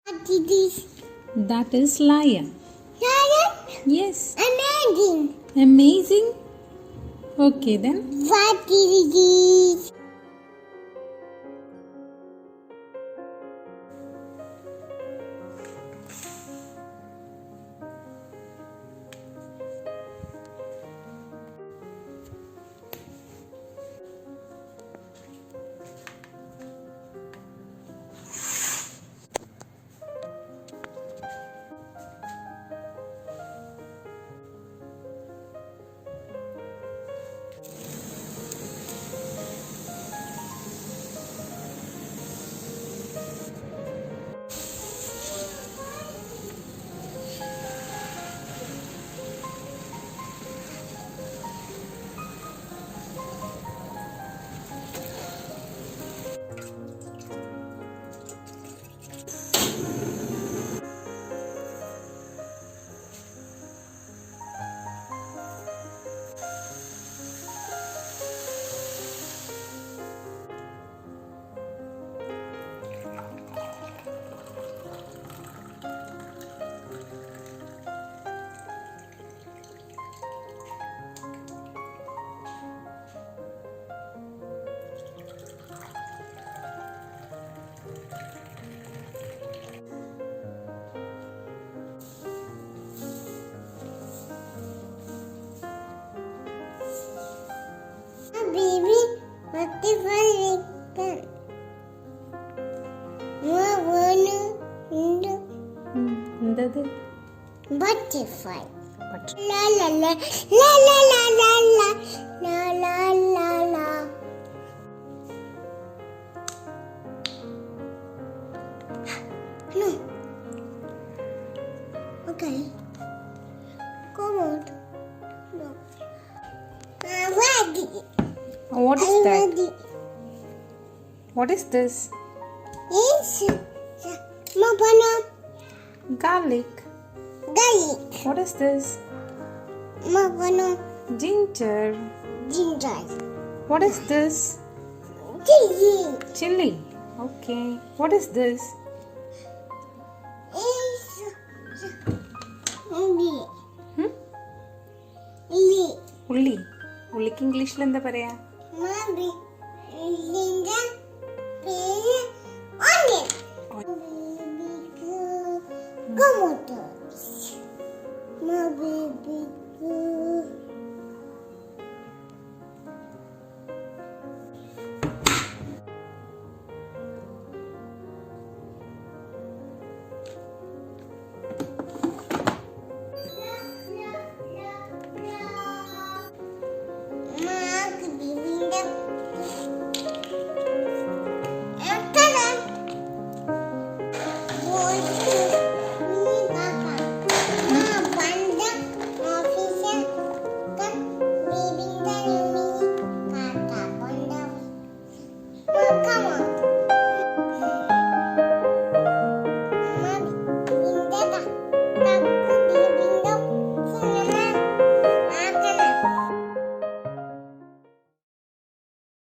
What is this? That is lion. Lion? Yes. Amazing. Amazing. Okay then. What is this? Baby, butterfly return. എന്തത്? Butterfly. But La la la la la la la la la la la la. No. Okay. Come on. No. I'm ready. what is I'm that? ready. What is this? Yes. Mabana. Garlic. Garlic. What is this? Mabana. Ginger. Ginger. What is this? Chili. Chili. Okay. What is this? Is Lee. Hmm? Lee. ഉള്ളി. ഉള്ളിക്ക് ഇംഗ്ലീഷിൽ എന്താ പറയാ? Mommy. Linda. Baby. Onion. Baby girl. Come on. My baby girl.